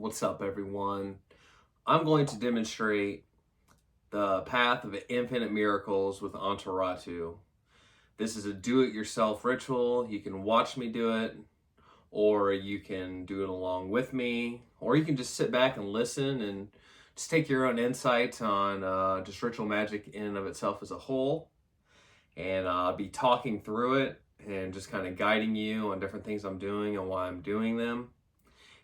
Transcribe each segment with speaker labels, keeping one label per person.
Speaker 1: What's up, everyone? I'm going to demonstrate the path of infinite miracles with Anatu. This is a do-it-yourself ritual. You can watch me do it, or you can do it along with me, or you can just sit back and listen and just take your own insights on just ritual magic in and of itself as a whole. And I'll be talking through it and just kind of guiding you on different things I'm doing and why I'm doing them.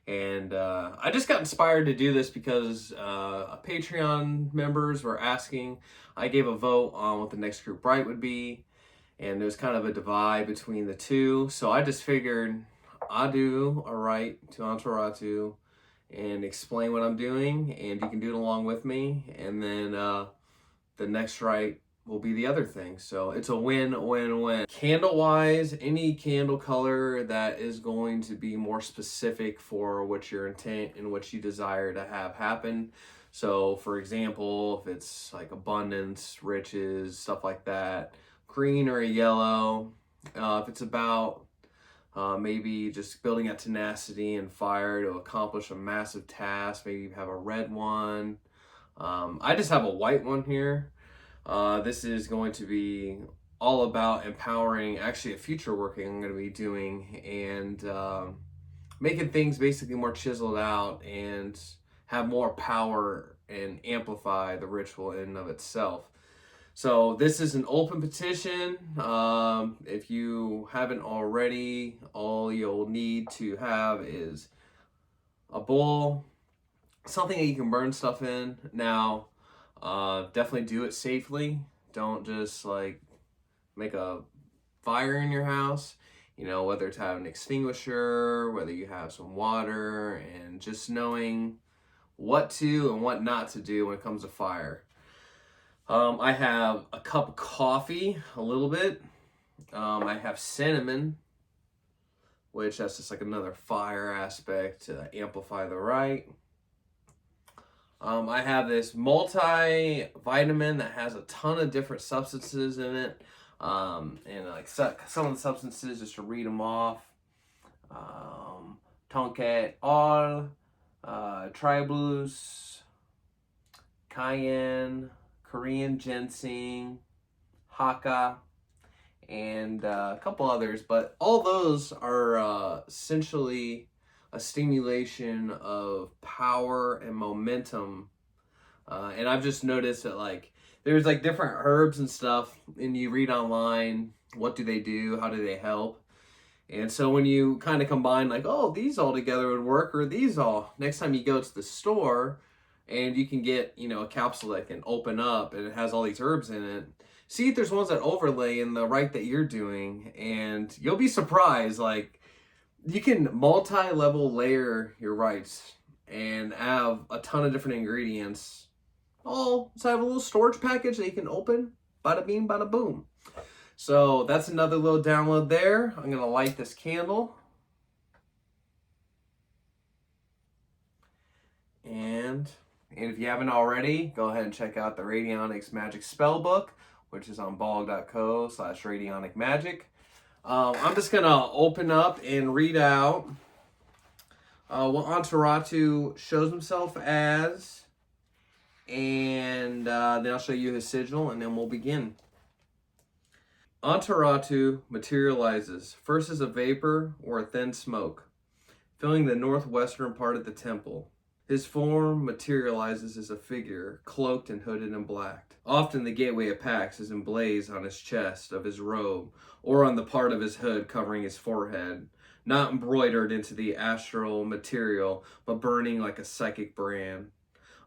Speaker 1: And I just got inspired to do this because Patreon members were asking. I gave a vote on what the next group right would be, and there's kind of a divide between the two. So I just figured I'll do a right to Anatu and explain what I'm doing, and you can do it along with me. And then the next right will be the other thing. So it's a win-win-win. Candle-wise, any candle color that is going to be more specific for what your intent and what you desire to have happen. So for example, if it's like abundance, riches, stuff like that, green or a yellow. If it's about maybe just building a tenacity and fire to accomplish a massive task, maybe you have a red one. I just have a white one here. This is going to be all about empowering actually a future working I'm going to be doing and making things basically more chiseled out and have more power and amplify the ritual in and of itself. So this is an open petition. If you haven't already, all you'll need to have is a bowl, something that you can burn stuff in. Now, definitely do it safely. Don't just like make a fire in your house, whether it's have an extinguisher, whether you have some water, and just knowing what to and what not to do when it comes to fire. I have a cup of coffee, a little bit. I have cinnamon, which that's just like another fire aspect to amplify the rite. I have this multivitamin that has a ton of different substances in it. And like some of the substances, just to read them off. Tonkat All, Tribulus, Cayenne, Korean Ginseng, Hakka, and a couple others. But all those are essentially a stimulation of power and momentum. And I've just noticed that like there's like different herbs and stuff, and you read online, what do they do? How do they help? And so when you kind of combine like, oh, these all together would work, or these all, next time you go to the store and you can get, a capsule that can open up and it has all these herbs in it. See if there's ones that overlay in the rite that you're doing, and you'll be surprised. Like, you can multi-level layer your rites and have a ton of different ingredients. Oh, so I have a little storage package that you can open. Bada bing, bada boom. So that's another little download there. I'm gonna light this candle. And if you haven't already, go ahead and check out the Radionics Magic Spellbook, which is on blog.co/radionicmagic. I'm just going to open up and read out what Anatu shows himself as, and then I'll show you his sigil, and then we'll begin. Anatu materializes first as a vapor or a thin smoke, filling the northwestern part of the temple. His form materializes as a figure, cloaked and hooded in black. Often the gateway of Pax is emblazed on his chest of his robe, or on the part of his hood covering his forehead, not embroidered into the astral material, but burning like a psychic brand.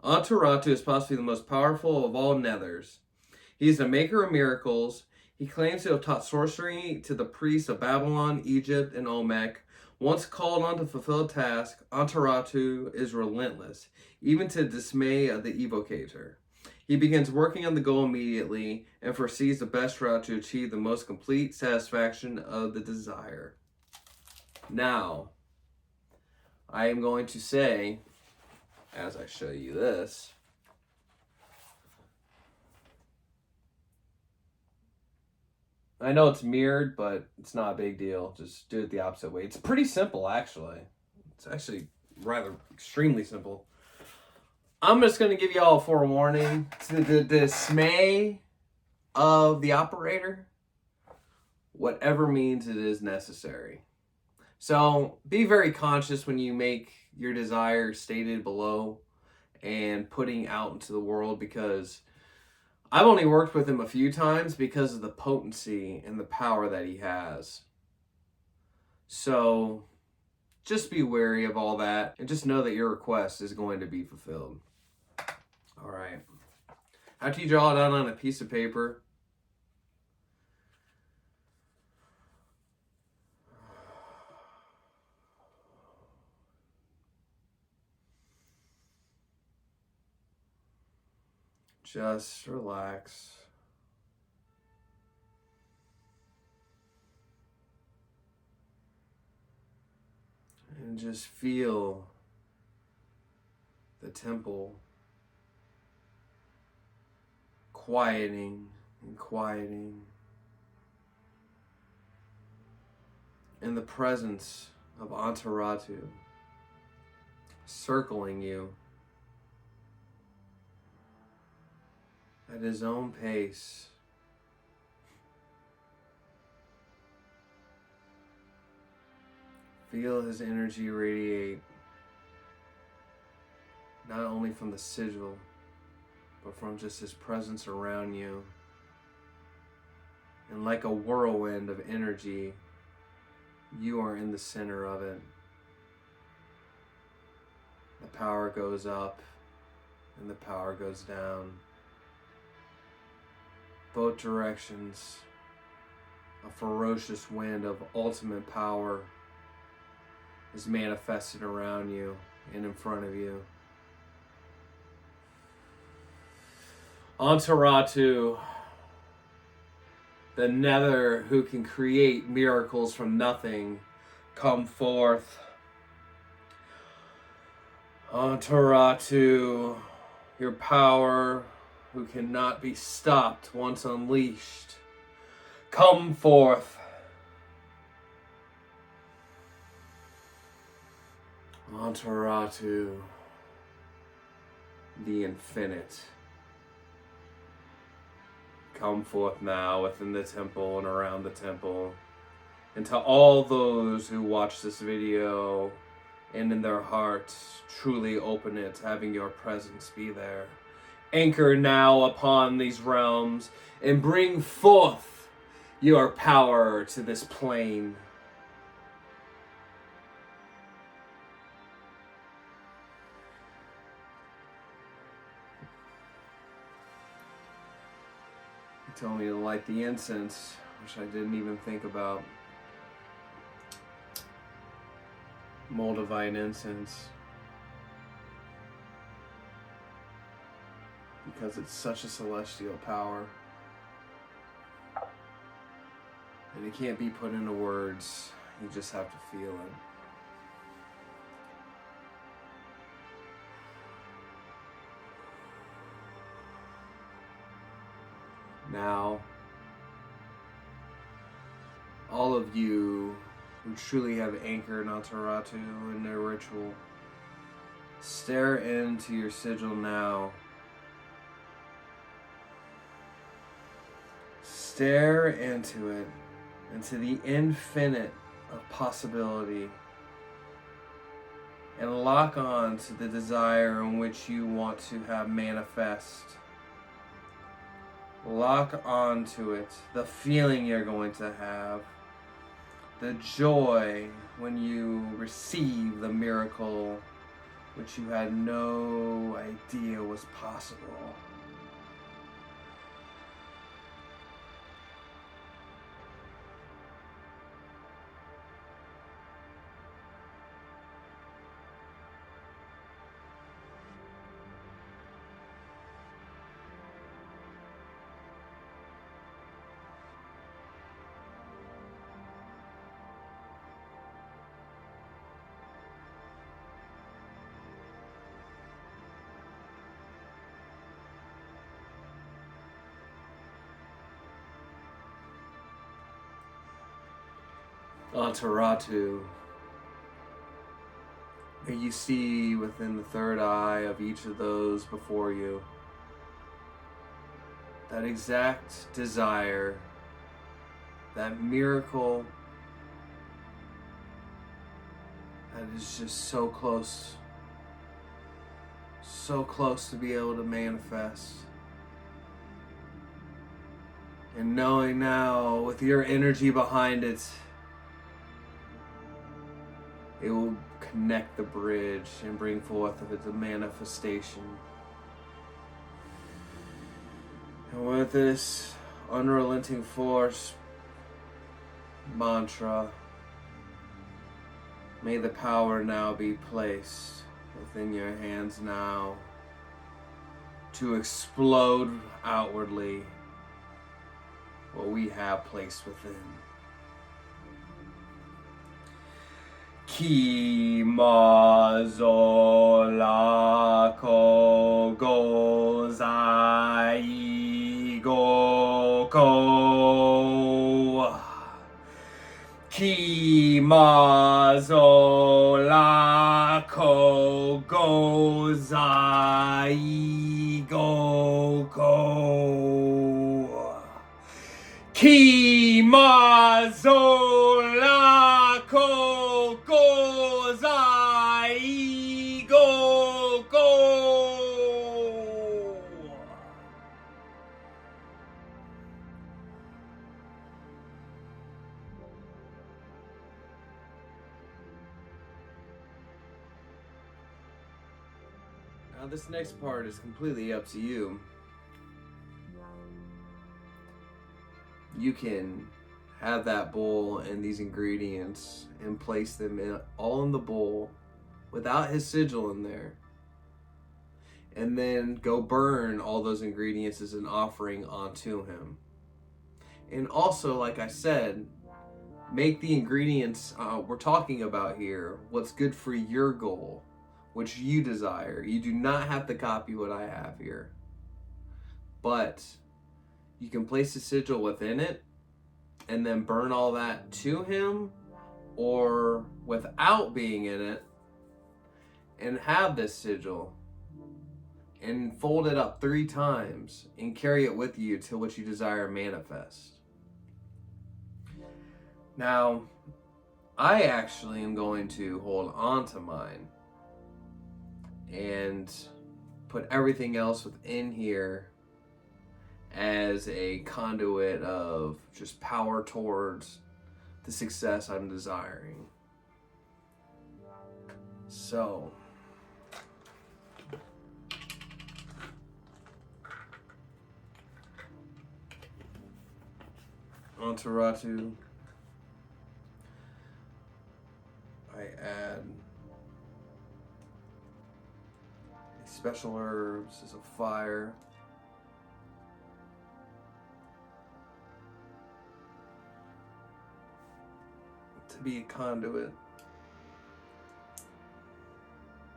Speaker 1: Anatu is possibly the most powerful of all Nethers. He is the maker of miracles. He claims to have taught sorcery to the priests of Babylon, Egypt, and Olmec. Once called on to fulfill a task, Anatu is relentless, even to the dismay of the evocator. He begins working on the goal immediately and foresees the best route to achieve the most complete satisfaction of the desire. Now, I am going to say, as I show you this, I know it's mirrored, but it's not a big deal. Just do it the opposite way. It's pretty simple, actually. It's actually rather extremely simple. I'm just going to give you all a forewarning. To the dismay of the operator, whatever means it is necessary. So be very conscious when you make your desire stated below and putting out into the world, because I've only worked with him a few times because of the potency and the power that he has. So just be wary of all that and just know that your request is going to be fulfilled. All right. After you draw it out on a piece of paper, just relax. And just feel the temple quieting and quieting. And the presence of Anatu circling you at his own pace. Feel his energy radiate, not only from the sigil, but from just his presence around you. And like a whirlwind of energy, you are in the center of it. The power goes up and the power goes down. Both directions, a ferocious wind of ultimate power is manifested around you and in front of you. Anatu, the Nether who can create miracles from nothing, come forth. Anatu, your power who cannot be stopped once unleashed, come forth. Anatu, the infinite, come forth now within the temple and around the temple. And to all those who watch this video and in their hearts truly open it, having your presence be there. Anchor now upon these realms and bring forth your power to this plane. He told me to light the incense, which I didn't even think about. Moldavite incense. Because it's such a celestial power. And it can't be put into words. You just have to feel it. Now, all of you who truly have anchored Anatu in their ritual, stare into your sigil now. Stare into it, into the infinite of possibility, and lock on to the desire in which you want to have manifest. Lock on to it, the feeling you're going to have, the joy when you receive the miracle which you had no idea was possible. Anatu, may You see within the third eye of each of those before you that exact desire, that miracle that is just so close to be able to manifest. And knowing now, with your energy behind it, it will connect the bridge and bring forth of it the manifestation. And with this unrelenting force mantra, may the power now be placed within your hands now to explode outwardly what we have placed within. Ki mazola ko gozai go ko. Ki mazola ko gozai go ko. Ki mazola ko gozai go ko. Now this next part is completely up to you. You can have that bowl and these ingredients and place them all in the bowl without his sigil in there. And then go burn all those ingredients as an offering onto him. And also, like I said, make the ingredients we're talking about here what's good for your goal, which you desire. You do not have to copy what I have here. But you can place a sigil within it and then burn all that to him, or without being in it and have this sigil and fold it up 3 times and carry it with you till what you desire manifest. Now, I actually am going to hold on to mine and put everything else within here as a conduit of just power towards the success I'm desiring. So, Anatu, I add special herbs as a fire. To be a conduit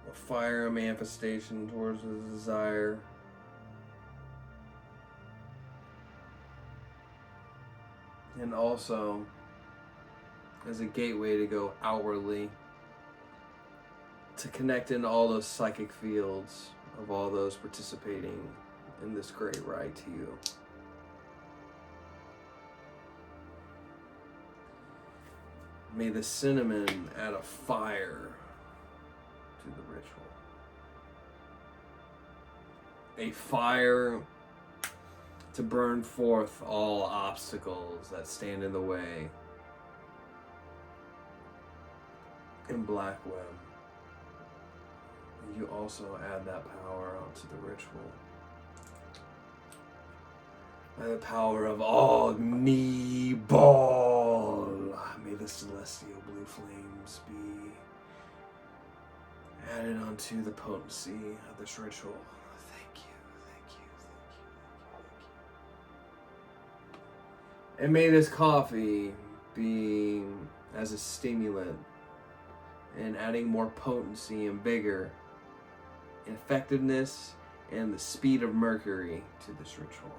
Speaker 1: of fire, a manifestation towards the desire. And also as a gateway to go outwardly to connect into all those psychic fields of all those participating in this great ride to you. May the cinnamon add a fire to the ritual. A fire to burn forth all obstacles that stand in the way. In black web. You also add that power onto the ritual. By the power of Agni Ball, may the celestial blue flames be added onto the potency of this ritual. Thank you, thank you, thank you, thank you, thank you. And may this coffee be as a stimulant and adding more potency and vigor, effectiveness, and the speed of Mercury to this ritual.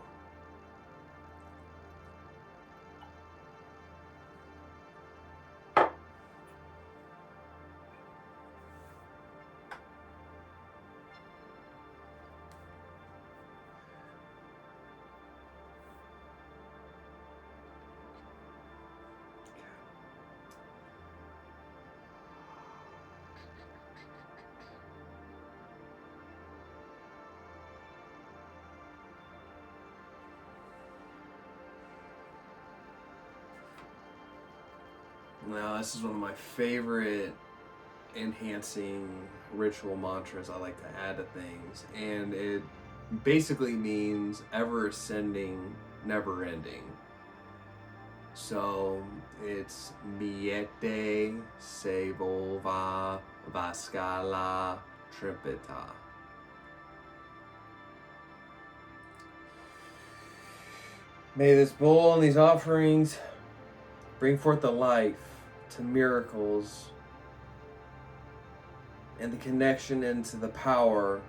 Speaker 1: Now, this is one of my favorite enhancing ritual mantras I like to add to things, and it basically means ever ascending, never ending. So it's Miete se volva vascala tripita. May this bowl and these offerings bring forth the life to miracles and the connection into the power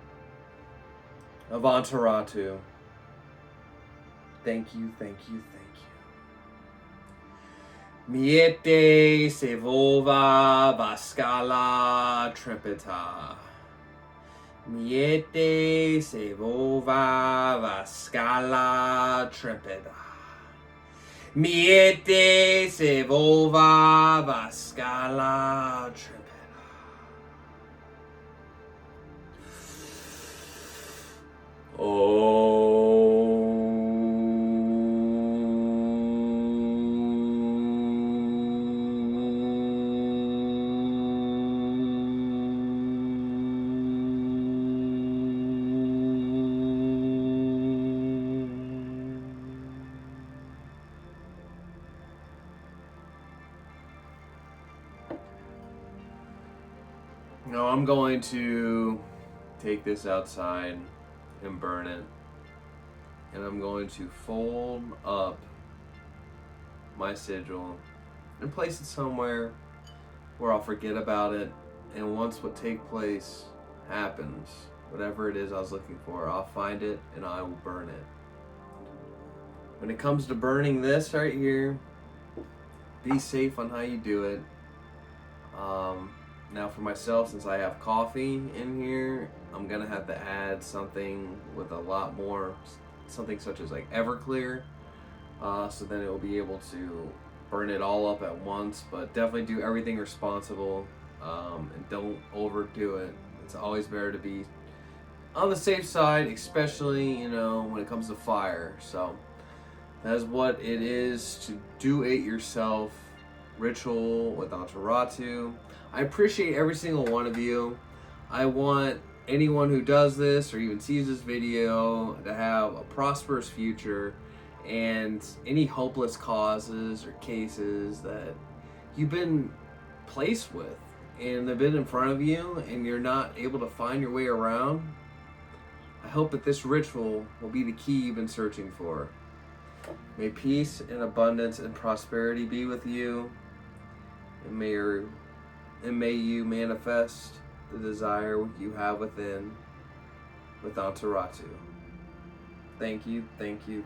Speaker 1: of Anatu. Thank you, thank you, thank you. Miete se volva vascala tripita. Miete se volva vascala tripita. Miete se volva vascala tripita. Now I'm going to take this outside and burn it. And I'm going to fold up my sigil and place it somewhere where I'll forget about it. And once what take place happens, whatever it is I was looking for, I'll find it and I will burn it. When it comes to burning this right here, be safe on how you do it. Now for myself, since I have coffee in here, I'm gonna have to add something with a lot more, something such as like Everclear, so then it will be able to burn it all up at once. But definitely do everything responsible, and don't overdo it. It's always better to be on the safe side, especially when it comes to fire. So that is what it is to do it yourself ritual with Anatu. I appreciate every single one of you. I want anyone who does this or even sees this video to have a prosperous future, and any hopeless causes or cases that you've been placed with and they've been in front of you and you're not able to find your way around, I hope that this ritual will be the key you've been searching for. May peace and abundance and prosperity be with you, and may you manifest the desire you have within with Anatu. Thank you, thank you,